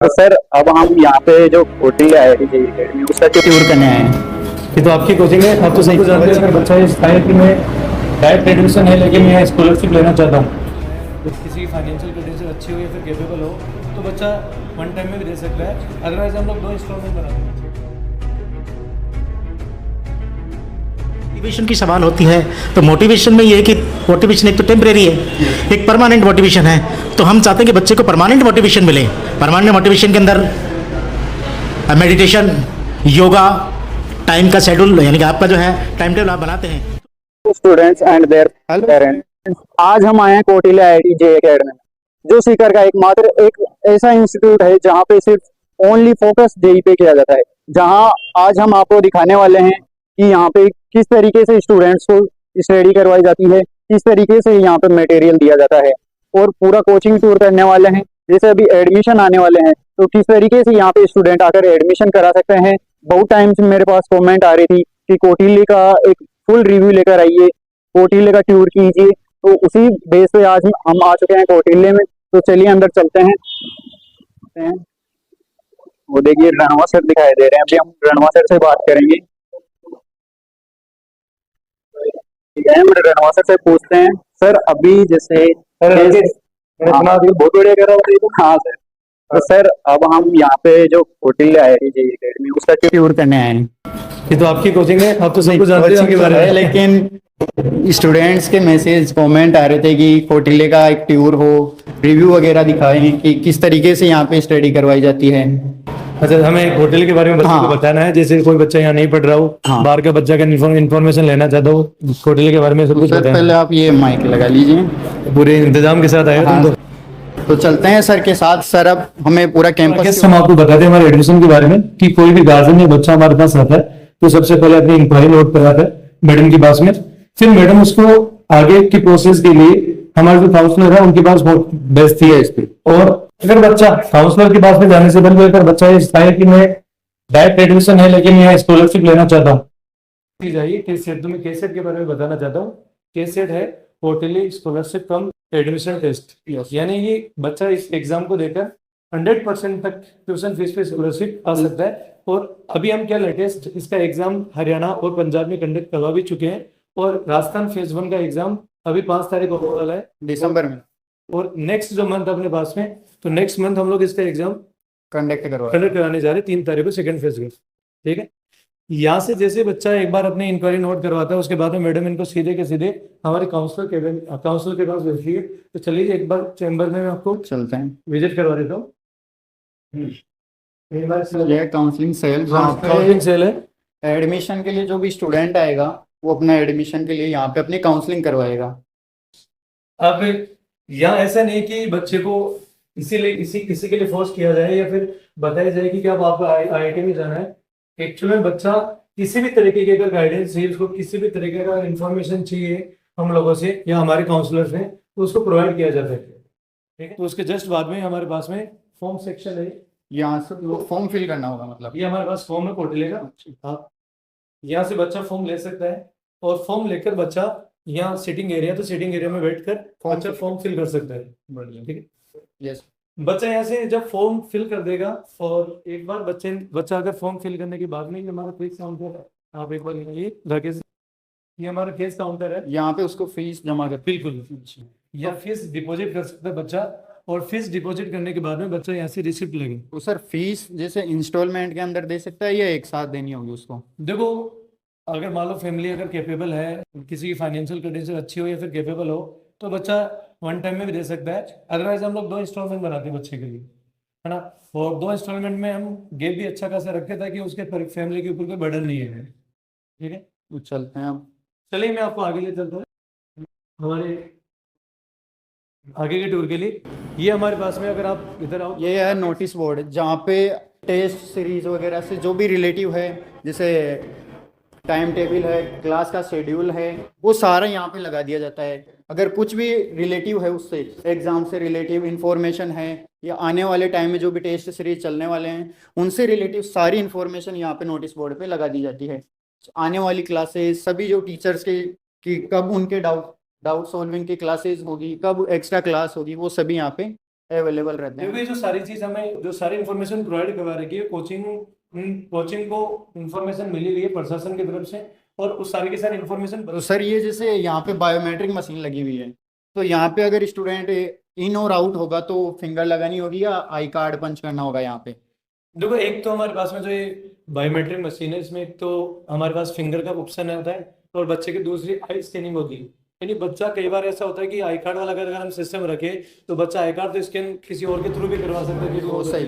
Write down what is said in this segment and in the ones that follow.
तो सर अब हम यहाँ पे जो होटल आए थे जेई अकेडमी उसका टूर करने आए हैं। ये तो आपकी कोचिंग है। आप तो सही को जानते हैं अगर बच्चा इस टाइप की में डायरेक्ट एडमिशन है लेकिन मैं स्कॉलरशिप लेना चाहता हूँ, तो किसी की फाइनेंशियल कंडीशन अच्छी हो या फिर केपेबल हो तो बच्चा वन टाइम में भी दे सकता है। अदरवाइज हम लोग 2 इंस्टॉलमेंट बनाते हैं। मोटिवेशन की सवाल होती है तो मोटिवेशन में ये है कि मोटिवेशन एक तो टेम्परेरी है, एक परमानेंट मोटिवेशन है। तो हम चाहते हैं कि बच्चे को परमानेंट मोटिवेशन मिले। परमानेंट मोटिवेशन के अंदर मेडिटेशन, योगा, टाइम का शेड्यूल, यानी कि आपका जो है टाइम टेबल आप बनाते हैं। स्टूडेंट्स एंड देयर पेरेंट्स, आज हम आए हैं कोटिला आईआईटी जेई अकेडमी में, जो सीकर का एकमात्र एक ऐसा इंस्टीट्यूट है जहाँ पे सिर्फ ओनली फोकस जेई पे किया जाता है। जहाँ आज हम आपको दिखाने वाले हैं कि यहाँ पे किस तरीके से स्टूडेंट्स को स्टडी करवाई जाती है, किस तरीके से यहाँ पे मटेरियल दिया जाता है, और पूरा कोचिंग टूर करने वाले हैं। जैसे अभी एडमिशन आने वाले हैं तो किस तरीके से यहाँ पे स्टूडेंट आकर एडमिशन करा सकते हैं। बहुत टाइम से मेरे पास कमेंट आ रही थी कि कोटिले का एक फुल रिव्यू लेकर आइए, कोटिले का टूर कीजिए, तो उसी बेस पे आज हम आ चुके हैं कोटिले में। तो चलिए अंदर चलते हैं। वो देखिए रणवा सर दिखाई दे रहे हैं, अभी हम रणवा सर से बात करेंगे। हम रणवा सर से पूछते हैं, सर अभी जैसे बहुत बढ़िया कर रहा हूँ। हाँ सर, तो सर अब हम यहाँ पे जो होटल आए थे जेई अकेडमी उसका टूर करने आए हैं। ये तो आपकी कोचिंग है। आप तो सही को जानते हैं उसके बारे में। लेकिन स्टूडेंट्स के मैसेज कमेंट आ रहे थे कि कोटिले का एक टूर हो, रिव्यू वगैरह दिखाएं कि किस तरीके से यहाँ पे स्टडी करवाई जाती है। अच्छा, हमें होटल के बारे में बच्चे को बताना है। जैसे कोई बच्चा यहाँ नहीं पढ़ रहा हो, बाहर का बच्चा का इन्फॉर्मेशन लेना चाहता हो होटल के बारे में, सब कुछ बताएं। पहले आप ये माइक लगा लीजिए, पूरे इंतजाम के साथ आएगा। तो चलते हैं सर के साथ। सर अब हमें पूरा कैंपस हम आपको बताते हैं हमारे एडमिशन के बारे में कि कोई भी गार्जियन या बच्चा हमारे पास आता है तो सबसे पहले अपनी इंक्वायरी नोट कराता है मैडम के पास में। फिर मैडम उसको आगे की प्रोसेस के लिए हमारे जो काउंसलर है उनके पास भेजती है इस पे। और अगर बच्चा काउंसलर के पास में जाने से पहले अगर बच्चा इस टाइप की में डायरेक्ट एडमिशन है लेकिन मैं स्कॉलरशिप लेना चाहता हूँ, जाइए केसेट। तुम्हें केसेट के बारे में बताना चाहता हूँ। केसेट है होटल स्कॉलरशिप कम एडमिशन टेस्ट, यानी ये बच्चा इस एग्जाम को देकर 100% तक ट्यूशन फीस पे स्कॉलरशिप आ सकता है। और अभी हम क्या लेटेस्ट इसका एग्जाम हरियाणा और पंजाब में कंडक्ट करवा भी चुके हैं, और राजस्थान फेज 1 का एग्जाम अभी 5 तारीख को होने वाला है दिसंबर में। और नेक्स्ट जो मंथ अपने पास में, तो नेक्स्ट मंथ हम लोग इसका एग्जाम कंडक्ट कराने जा रहे हैं 3 तारीख को, सेकंड फेज का। ठीक है, यहाँ से जैसे बच्चा एक बार अपनी इंक्वायरी नोट करवाता है उसके बाद में मैडम इनको सीधे के सीधे हमारे काउंसलर के पास भेजती है। तो चलिए एक बार चैम्बर में मैं आपको चलते हैं, विजिट करवा देता हूँ। काउंसलिंग सेल है। एडमिशन के लिए जो भी स्टूडेंट आएगा वो अपना एडमिशन के लिए यहाँ पे अपनी काउंसलिंग करवाएगा। अब यहाँ ऐसा नहीं कि बच्चे को इसीलिए किसी के लिए फोर्स किया जाए या फिर बताया जाए कि आप आपको आईआईटी में जाना है। एक्चुअली में बच्चा किसी भी तरीके की अगर गाइडेंस चाहिए, उसको किसी भी तरीके का इन्फॉर्मेशन चाहिए हम लोगों से या हमारे काउंसलर से, तो उसको प्रोवाइड किया जाता है। ठीक है, तो उसके जस्ट बाद में हमारे पास में फॉर्म सेक्शन है, यहाँ से फॉर्म फिल करना होगा। मतलब ये हमारे पास फॉर्म है कोटिले का। हाँ, यहाँ से बच्चा फॉर्म ले सकता है और फॉर्म लेकर बच्चा यहाँ सिटिंग एरिया, तो सिटिंग एरिया में बैठकर बच्चा फॉर्म फिल कर सकता है। ठीक है, यस। बच्चा यहाँ से जब फॉर्म फिल कर देगा, और एक बार बच्चा अगर फॉर्म फिल करने के बाद में, हमारा केस काउंटर है, आप एक बार ये राकेश, ये हमारा केस काउंटर है। यहाँ पे उसको फीस जमा कर, बिल्कुल, या फीस डिपॉजिट कर सकता है बच्चा, और फीस डिपॉजिट करने के बाद में बच्चा यहाँ से रिसिप्ट लेंगे। तो सर फीस जैसे इंस्टॉलमेंट के अंदर दे सकता है या एक साथ देनी होगी उसको? देखो, अगर मान लो फैमिली अगर कैपेबल है, किसी की फाइनेंशियल कंडीशन अच्छी हो या फिर कैपेबल हो, तो बच्चा वन टाइम में भी दे सकता है। अदरवाइज हम लोग 2 इंस्टॉलमेंट बनाते हैं बच्चे के लिए, है ना। और 2 इंस्टॉलमेंट में हम गैप भी अच्छा खासा रखे ताकि उसके फैमिली के ऊपर कोई बर्डन नहीं है। ठीक है, तो चलते हैं अब। चलिए मैं आपको आगे ले चलता हूँ हमारे आगे के टूर के लिए। ये हमारे पास में, अगर आप इधर आओ, ये है नोटिस बोर्ड जहाँ पे टेस्ट सीरीज वगैरह से जो भी रिलेटिव है, जैसे टाइम टेबल है, क्लास का शेड्यूल है, वो सारा यहाँ पे लगा दिया जाता है। अगर कुछ भी रिलेटिव है उससे, एग्जाम से रिलेटिव इंफॉर्मेशन है या आने वाले टाइम में जो भी टेस्ट सीरीज चलने वाले हैं उनसे रिलेटिव सारी इंफॉर्मेशन यहाँ पे नोटिस बोर्ड पे लगा दी जाती है। आने वाली क्लासेस, सभी जो टीचर्स के कि कब उनके डाउट सॉल्विंग की क्लासेस होगी, कब एक्स्ट्रा क्लास होगी, वो सभी यहाँ पे अवेलेबल रहते हैं। क्योंकि जो सारी चीज हमें जो सारी इन्फॉर्मेशन प्रोवाइड करवा रही है कोचिंग कोचिंग को इन्फॉर्मेशन मिली हुई है प्रशासन की तरफ से, और उस सारी की सारी इन्फॉर्मेशन। तो सर ये जैसे यहाँ पे बायोमेट्रिक मशीन लगी हुई है, तो यहाँ पे अगर स्टूडेंट इन और आउट होगा तो फिंगर लगानी होगी या आई कार्ड पंच करना होगा यहाँ पे? देखो, एक तो हमारे पास में जो ये बायोमेट्रिक मशीन है इसमें एक तो हमारे पास फिंगर का ऑप्शन आता है, और बच्चे की दूसरी आई स्कैनिंग होगी। यानी बच्चा कई बार ऐसा होता है कि आई कार्ड वाला अगर हम सिस्टम रखे तो बच्चा आई कार्ड तो स्कैन किसी और के थ्रू भी करवा सकता है, किसी और सही।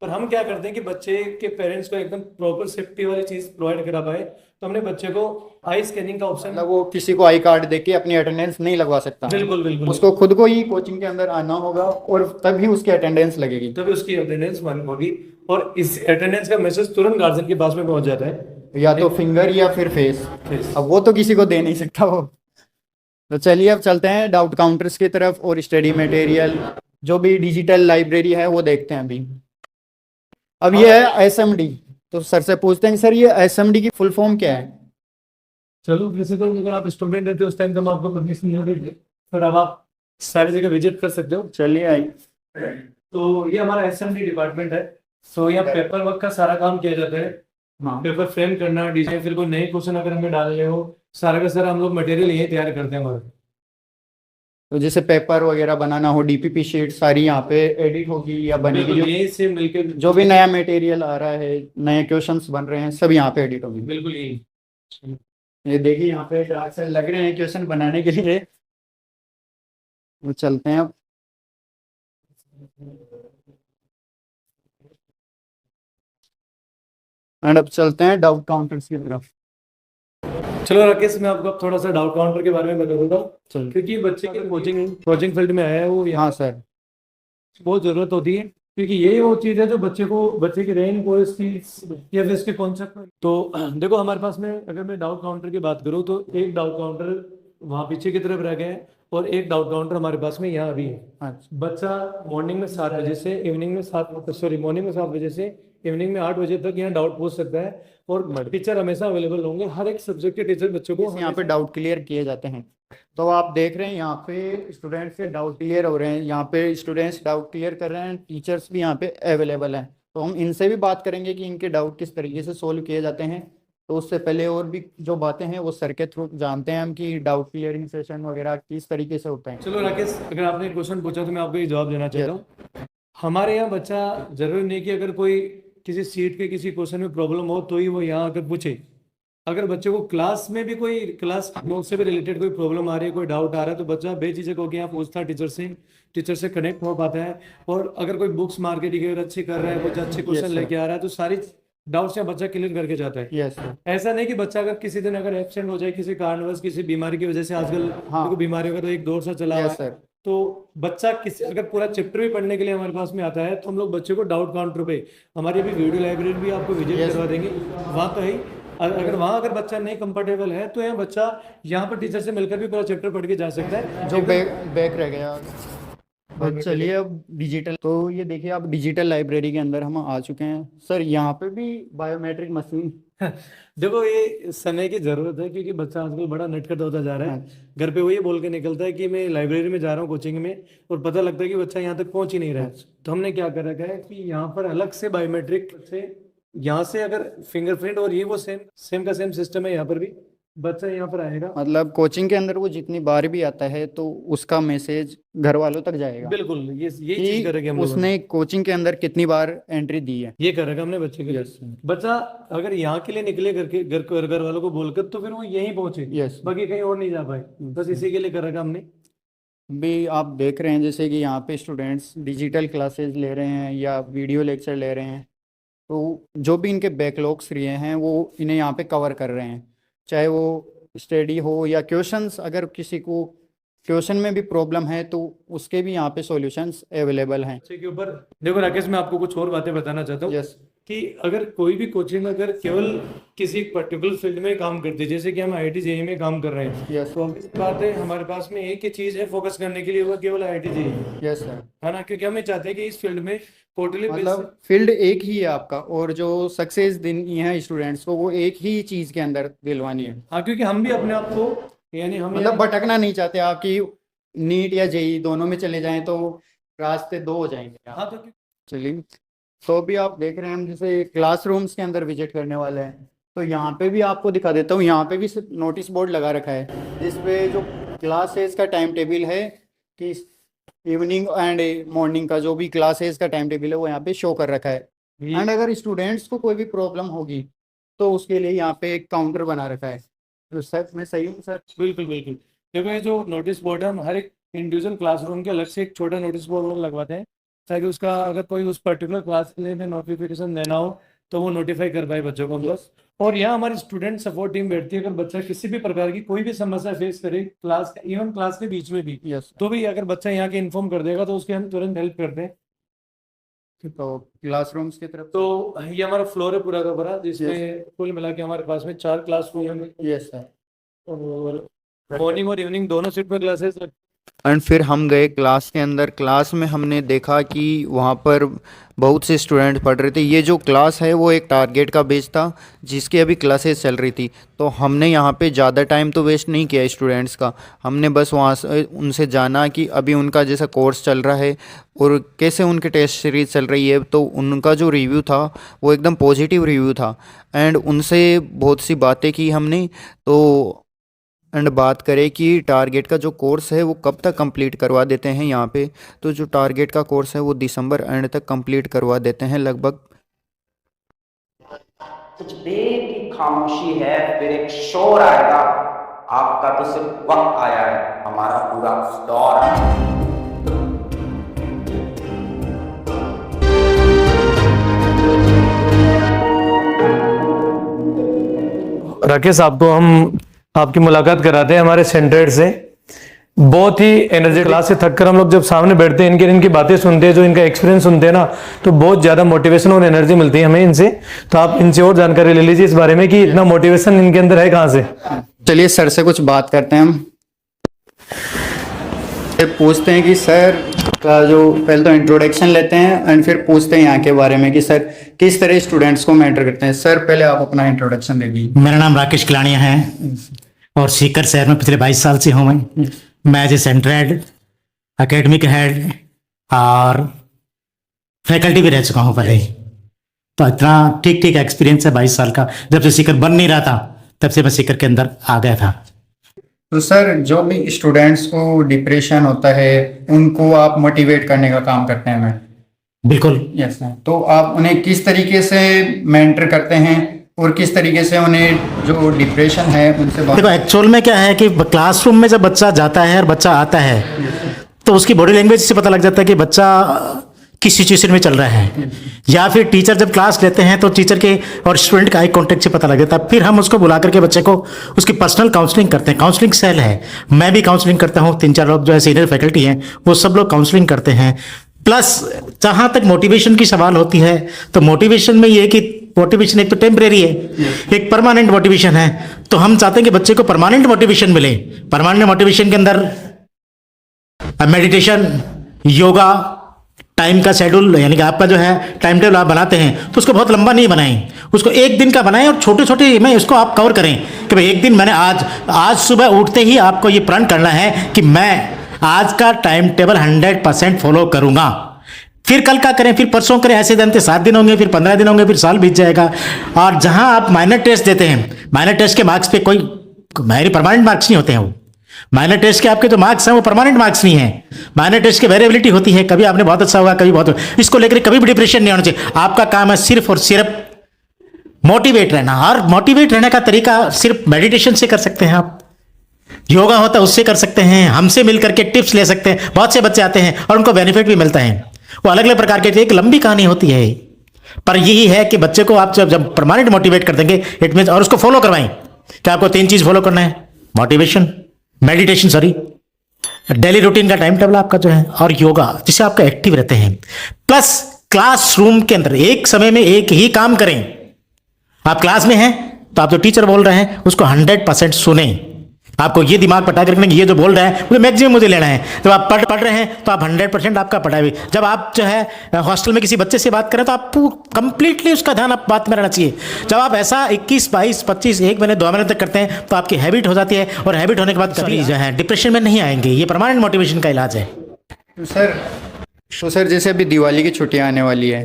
पर हम क्या करते हैं कि बच्चे के पेरेंट्स को एकदम प्रॉपर सेफ्टी वाली चीज प्रोवाइड करा पाए, तो हमने बच्चे को आई स्कैनिंग का ऑप्शन। मतलब वो किसी को आई कार्ड देके अपनी अटेंडेंस नहीं लगवा सकता। बिल्कुल बिल्कुल, उसको खुद को ही कोचिंग के अंदर आना होगा और तभी उसकी अटेंडेंस लगेगी। तभी उसकी अटेंडेंस मालूम होगी, और इस अटेंडेंस का मैसेज तुरंत गार्जियन के पास में पहुंच जाता है, या तो फिंगर या फिर फेस। फेस। अब वो तो किसी को दे नहीं सकता वो। तो चलिए अब चलते हैं डाउट काउंटर्स की तरफ और स्टडी मटेरियल जो भी डिजिटल लाइब्रेरी है वो देखते हैं अभी। अब ये है एसएमडी, तो सर से पूछते हैं सर ये एसएमडी की फुल फॉर्म क्या है? चलो, वैसे तो अगर आप स्टूडेंट रहते हो उस टाइम तो हम आपको परमिशन नहीं देंगे, फिर अब आप सारी जगह विजिट कर सकते हो। चलिए आई। तो ये हमारा एसएमडी डिपार्टमेंट है। सो यहाँ पेपर वर्क का सारा काम किया जाता है, हाँ। पेपर फ्रेम करना, डिजाइन, फिर कोई नए क्वेश्चन अगर हमें डालने हो, सारा का सारा हम लोग मटेरियल यही तैयार करते हैं हमारे। तो जैसे पेपर वगैरह बनाना हो, डीपीपी शीट सारी यहाँ पे एडिट होगी या बनेगी? बिल्कुल यही से मिलके जो भी नया मटेरियल आ रहा है, नए क्वेश्चंस बन रहे हैं, सब यहाँ पे एडिट होगी। बिल्कुल यही। ये देखिए यहाँ पे डार्क साइड लग रहे हैं क्वेश्चन बनाने के लिए। वो चलते हैं अब। एंड अब चलते हैं डाउट काउंटर्स की तरफ। चलो राकेश, मैं आपको अब थोड़ा सा डाउट काउंटर के बारे में बता दूंगा, चलो। क्योंकि बच्चे के कोचिंग फील्ड में आया है वो यहाँ हाँ सर। बहुत जरूरत होती है, क्योंकि यही वो चीज है जो बच्चे की रेंज को इसकी या फिर इसके कॉन्सेप्ट में। तो देखो, हमारे पास में अगर मैं डाउट काउंटर की बात करूँ तो एक डाउट काउंटर वहाँ पीछे की तरफ रह गए हैं, और एक डाउट काउंटर हमारे पास में यहाँ भी है। अच्छा। बच्चा मॉर्निंग में 7 बजे से मॉर्निंग में 7 बजे से इवनिंग में 8 बजे तक यहाँ डाउट पूछ सकता है, और टीचर हमेशा अवेलेबल होंगे। हर एक सब्जेक्ट के टीचर बच्चों को यहाँ पे डाउट क्लियर किए जाते हैं। तो आप देख रहे हैं यहाँ पे स्टूडेंट्स के डाउट क्लियर हो रहे हैं, यहाँ पे स्टूडेंट्स डाउट क्लियर कर रहे हैं, टीचर्स भी यहाँ पे अवेलेबल हैं। तो हम इनसे भी बात करेंगे कि इनके डाउट किस तरीके से सोल्व किए जाते हैं। तो उससे पहले और भी जो बातें हैं वो सर के थ्रू जानते हैं हम कि डाउट क्लियरिंग सेशन वगैरह किस तरीके से होता है। चलो राकेश, अगर आपने क्वेश्चन पूछा तो मैं आपको ये जवाब देना चाहता हूँ। हमारे यहाँ बच्चा जरूरी नहीं कि अगर कोई किसी सीट के किसी क्वेश्चन में प्रॉब्लम हो तो ही वो यहाँ आकर पूछे। अगर बच्चे को क्लास में भी कोई क्लास नोट से भी रिलेटेड कोई प्रॉब्लम आ रही है, कोई डाउट आ रहा है, तो बच्चा बेझिझक होकर यहाँ पूछता है टीचर से कनेक्ट हो पाता है। और अगर कोई बुक्स मार्केटिंग अगर अच्छी कर रहा है, कुछ अच्छे क्वेश्चन लेके आ रहा है, तो सारी डाउट्स यहाँ बच्चा क्लियर करके जाता है। यस। ऐसा नहीं कि बच्चा अगर किसी दिन अगर एब्सेंट हो जाए किसी कारणवश, किसी बीमारी की वजह से, आजकल हाँ। बीमारी का तो एक दौर सा चला हुआ है, तो बच्चा किसी अगर पूरा चैप्टर भी पढ़ने के लिए हमारे पास में आता है तो हम लोग बच्चे को डाउट काउंटर पे हमारी अभी वीडियो लाइब्रेरी भी आपको विजिट करवा देंगे, वहाँ तो है। अगर वहाँ अगर बच्चा नहीं कंफर्टेबल है तो यहाँ बच्चा यहाँ पर टीचर से मिलकर भी पूरा चैप्टर पढ़ के जा सकता है जो बैक रह गया। तो चलिए अब डिजिटल, तो ये देखिए आप डिजिटल लाइब्रेरी के अंदर हम आ चुके हैं। सर यहाँ पे भी बायोमेट्रिक मशीन देखो, ये समय की जरूरत है, क्योंकि बच्चा आजकल बड़ा नटखट होता जा रहा है। घर पे वही बोल के निकलता है कि मैं लाइब्रेरी में जा रहा हूँ कोचिंग में, और पता लगता है कि बच्चा यहाँ तक पहुंच ही नहीं रहा है। तो हमने क्या कर रखा है कि यहाँ पर अलग से बायोमेट्रिक से यहाँ से अगर फिंगरप्रिंट, और ये वो सेम का सेम सिस्टम है, यहाँ पर भी बच्चा यहाँ पर आएगा। मतलब कोचिंग के अंदर वो जितनी बार भी आता है तो उसका मैसेज घर वालों तक जाएगा। बिल्कुल, ये चीज करेंगे हम लोग। उसने कोचिंग के अंदर कितनी बार एंट्री दी है, ये करेगा हमने बच्चे के लिए। बच्चा अगर यहाँ के लिए निकले घर वालों को बोलकर, तो फिर वो यहीं पहुंचे, बाकी कहीं और नहीं जा पाए। बस इसी के लिए करेगा हमने। भी आप देख रहे हैं जैसे कि यहाँ पे स्टूडेंट्स डिजिटल क्लासेस ले रहे हैं या वीडियो लेक्चर ले रहे हैं, तो जो भी इनके बैकलॉग्स रहे हैं वो इन्हें यहाँ पे कवर कर रहे हैं, चाहे वो स्टडी हो या क्वेश्चंस। अगर किसी को क्वेश्चन में भी प्रॉब्लम है तो उसके भी यहाँ पे सॉल्यूशंस अवेलेबल हैं। के ऊपर देखो राकेश, मैं आपको कुछ और बातें बताना चाहता हूँ। यस। कि अगर कोई भी कोचिंग अगर केवल किसी पर्टिकुलर फील्ड में काम करती है, जैसे कि हम IIT JEE में काम कर रहे हैं, यस। तो बात है हमारे पास में एक ही चीज है फोकस करने के लिए, वो केवल IIT JEE। Yes sir. है ना, क्योंकि हम चाहते हैं कि इस फील्ड में टोटली मतलब फील्ड एक ही है आपका, और जो सक्सेस देनी है स्टूडेंट्स को वो एक ही चीज के अंदर दिलवानी है। हाँ, क्योंकि हम भी अपने आप को, यानी हम मतलब भटकना नहीं चाहते आप कि नीट या JEE दोनों में चले जाएं तो रास्ते दो हो जाएंगे यहाँ। हाँ तो चलिए, तो अभी आप देख रहे हैं हम जैसे क्लासरूम्स के अंदर विजिट करने वाले हैं, तो यहाँ पे भी आपको दिखा देता हूँ। यहाँ पे भी नोटिस बोर्ड लगा रखा है जिसपे जो क्लासेस का टाइम टेबल है कि इवनिंग एंड मॉर्निंग का जो भी क्लासेस का टाइम टेबल है वो यहाँ पे शो कर रखा है। एंड अगर स्टूडेंट्स को कोई भी प्रॉब्लम होगी तो उसके लिए यहाँ पे एक काउंटर बना रखा है। तो सर मैं सही हूँ सर? बिल्कुल बिल्कुल। देखो ये जो नोटिस बोर्ड है, हम हर एक इंडिविजुअल क्लासरूम के अलग से एक छोटा नोटिस बोर्ड लगवाते हैं ताकि उसका अगर कोई उस पर्टिकुलर क्लास के लिए नोटिफिकेशन देना हो तो वो नोटिफाई कर पाए बच्चों को बस। और यहाँ हमारी स्टूडेंट सपोर्ट टीम बैठती है, अगर बच्चा किसी भी प्रकार की कोई भी समस्या फेस करे क्लास इवन क्लास के बीच में भी, यस। तो भी अगर बच्चा यहाँ के इन्फॉर्म कर देगा तो उसके हम तुरंत हेल्प करते हैं। तो क्लासरूम्स की तरफ तो ये हमारा फ्लोर है पूरा का पूरा, जिसमें कुल मिला के हमारे पास में 4 क्लासरूम है यस सर। और मॉर्निंग और इवनिंग दोनों शिफ्ट में क्लासेस। एंड फिर हम गए क्लास के अंदर। क्लास में हमने देखा कि वहाँ पर बहुत से स्टूडेंट पढ़ रहे थे। ये जो क्लास है वो एक टारगेट का बेस था जिसकी अभी क्लासेस चल रही थी। तो हमने यहाँ पे ज़्यादा टाइम तो वेस्ट नहीं किया स्टूडेंट्स का। हमने बस वहाँ से उनसे जाना कि अभी उनका जैसा कोर्स चल रहा है और कैसे उनके टेस्ट सीरीज चल रही है। तो उनका जो रिव्यू था वो एकदम पॉजिटिव रिव्यू था। एंड उनसे बहुत सी बातें की हमने। तो एंड बात करें कि टारगेट का जो कोर्स है वो कब तक कंप्लीट करवा देते हैं यहाँ पे, तो जो टारगेट का कोर्स है वो दिसंबर एंड तक कंप्लीट करवा देते हैं लगभग। कुछ देर की खामोशी है, फिर एक शोर आएगा। आपका तो सिर्फ वक्त आया है, हमारा पूरा दौर है। राकेश, आपको हम आपकी मुलाकात कराते हैं हमारे सेंटर से। बहुत ही एनर्जी क्लास से थककर हम लोग जब सामने बैठते हैं, इनकी बातें सुनते हैं, जो इनका एक्सपीरियंस सुनते हैं ना, तो बहुत ज्यादा मोटिवेशन और एनर्जी मिलती है हमें इनसे। तो आप इनसे और जानकारी ले लीजिए इस बारे में कि इतना मोटिवेशन इनके अंदर है कहाँ से। चलिए सर से कुछ बात करते हैं हम। पूछते हैं कि सर का जो पहले तो इंट्रोडक्शन लेते हैं एंड फिर पूछते हैं यहाँ के बारे में कि सर किस तरह स्टूडेंट्स को मेंटर करते हैं। सर पहले आप अपना इंट्रोडक्शन दे दीजिए। मेरा नाम राकेश किलानिया है और सीकर शहर में पिछले 22 साल से हूँ मैं as a centre head, academic head और फैकल्टी भी रह चुका हूँ पहले। तो इतना ठीक ठीक एक्सपीरियंस है 22 साल का। जब से सीकर बन नहीं रहा था तब से मैं सीकर के अंदर आ गया था। तो सर जो भी स्टूडेंट्स को डिप्रेशन होता है उनको आप मोटिवेट करने का काम करते हैं? मैं बिल्कुल। Yes sir. तो आप उन्हें किस तरीके से मेंटर करते हैं और किस तरीके से उन्हें जो डिप्रेशन है उनसे देखो एक्चुअल में क्या है कि क्लासरूम में जब बच्चा जाता है और बच्चा आता है तो उसकी बॉडी लैंग्वेज से पता लग जाता है कि बच्चा किस सिचुएशन में चल रहा है। या फिर टीचर जब क्लास लेते हैं तो टीचर के और स्टूडेंट का आई कांटेक्ट से पता लग जाता है। फिर हम उसको बुला करके बच्चे को उसकी पर्सनल काउंसलिंग करते हैं। काउंसलिंग सेल है, मैं भी काउंसलिंग करता हूँ, 3-4 लोग जो है सीनियर फैकल्टी हैं वो सब लोग काउंसलिंग करते हैं। प्लस जहाँ तक मोटिवेशन की सवाल होती है तो मोटिवेशन में ये कि मोटिवेशन एक तो टेम्परेरी है, एक परमानेंट मोटिवेशन है। तो हम चाहते हैं कि बच्चे को परमानेंट मोटिवेशन मिले। परमानेंट मोटिवेशन के अंदर मेडिटेशन, योगा, टाइम का शेड्यूल, यानी कि आपका जो है टाइम टेबल आप बनाते हैं तो उसको बहुत लंबा नहीं बनाएं, उसको एक दिन का बनाएं और छोटे छोटे में उसको आप कवर करें कि भाई एक दिन मैंने आज सुबह उठते ही आपको ये प्रण करना है कि मैं आज का टाइम टेबल 100% फॉलो करूंगा। फिर कल का करें, फिर परसों करें, ऐसे जानते 7 दिन होंगे, फिर 15 दिन होंगे, फिर साल बीत जाएगा। और जहां आप माइनर टेस्ट देते हैं, माइनर टेस्ट के मार्क्स पे कोई परमानेंट मार्क्स नहीं होते हैं। वो माइनर टेस्ट के आपके जो मार्क्स हैं वो परमानेंट मार्क्स नहीं है। माइनर टेस्ट की वेरिएबिलिटी होती है, कभी आपने बहुत अच्छा होगा, कभी बहुत। इसको लेकर कभी भी डिप्रेशन नहीं होना चाहिए। आपका काम है सिर्फ और सिर्फ मोटिवेट रहना, और मोटिवेट रहने का तरीका सिर्फ मेडिटेशन से कर सकते हैं आप, योगा होता है उससे कर सकते हैं, हमसे मिलकर के टिप्स ले सकते हैं। बहुत से बच्चे आते हैं और उनको बेनिफिट भी मिलता है। वो अलग अलग प्रकार के, एक लंबी कहानी होती है, पर यही है कि बच्चे को आप जब परमानेंट मोटिवेट कर देंगे इट मींस, और उसको फॉलो करवाएं कि आपको 3 चीज फॉलो करना है, मोटिवेशन, मेडिटेशन, डेली रूटीन का टाइम टेबल आपका जो है, और योगा, जिससे आपका एक्टिव रहते हैं। प्लस क्लासरूम के अंदर एक समय में एक ही काम करें। आप क्लास में हैं तो आप जो टीचर बोल रहे हैं उसको 100% सुने। आपको ये दिमाग पटा करके ये जो बोल रहा है वो मैक्सिमम मुझे लेना है। जब आप पढ़ रहे हैं तो आप 100% आपका पढ़ा हुई। जब आप जो है हॉस्टल में किसी बच्चे से बात करें तो आपको कंप्लीटली उसका ध्यान आप बात में रहना चाहिए। जब आप ऐसा 21, 22, 25, 1 महीने 2 महीने तक करते हैं तो आपकी हैबिट हो जाती है, और हैबिट होने के बाद कभी जो है डिप्रेशन में नहीं आएंगे। ये परमानेंट मोटिवेशन का इलाज है। तो सर तो सर जैसे अभी दिवाली की छुट्टियां आने वाली है,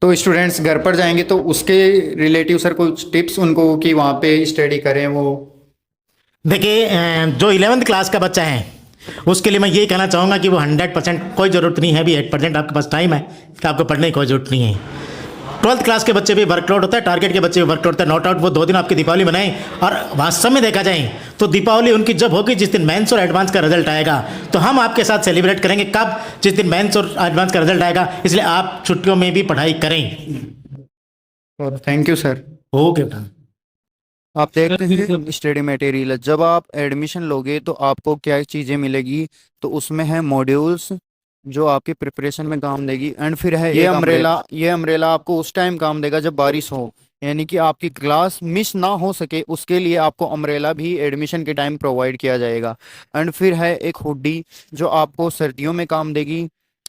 तो स्टूडेंट्स घर पर जाएंगे तो उसके रिलेटिव सर कुछ टिप्स उनको कि वहाँ पे स्टडी करें वो। देखिए जो 11th क्लास का बच्चा है उसके लिए मैं यही कहना चाहूँगा कि वो 100% कोई ज़रूरत नहीं है, अभी 8% आपके पास टाइम है कि आपको पढ़ने की कोई ज़रूरत नहीं है। 12th क्लास के बच्चे भी वर्कलोड होता है, टारगेट के बच्चे भी वर्कलोड होता है, नॉट आउट वो 2 दिन आपकी दीपावली बनाएं। और वास्तव में देखा जाए तो दीपावली उनकी जब होगी जिस दिन मेंस और एडवांस का रिजल्ट आएगा, तो हम आपके साथ सेलिब्रेट करेंगे कब, जिस दिन मेंस और एडवांस का रिजल्ट आएगा। इसलिए आप छुट्टियों में भी पढ़ाई करें। और थैंक यू सर। ओके बेटा। आप देखते हैं स्टडी मटेरियल, जब आप एडमिशन लोगे तो आपको क्या चीज़ें मिलेगी, तो उसमें है मॉड्यूल्स जो आपकी प्रिपरेशन में काम देगी, एंड फिर है ये अम्ब्रेला आपको उस टाइम काम देगा जब बारिश हो, यानी कि आपकी क्लास मिस ना हो सके उसके लिए आपको अम्ब्रेला भी एडमिशन के टाइम प्रोवाइड किया जाएगा। एंड फिर है एक हुडी जो आपको सर्दियों में काम देगी,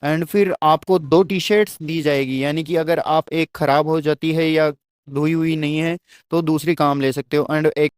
एंड फिर आपको 2 टी शर्ट्स दी जाएगी, यानी कि अगर आप एक ख़राब हो जाती है या धुई हुई नहीं है तो दूसरी काम ले सकते हो। एंड एक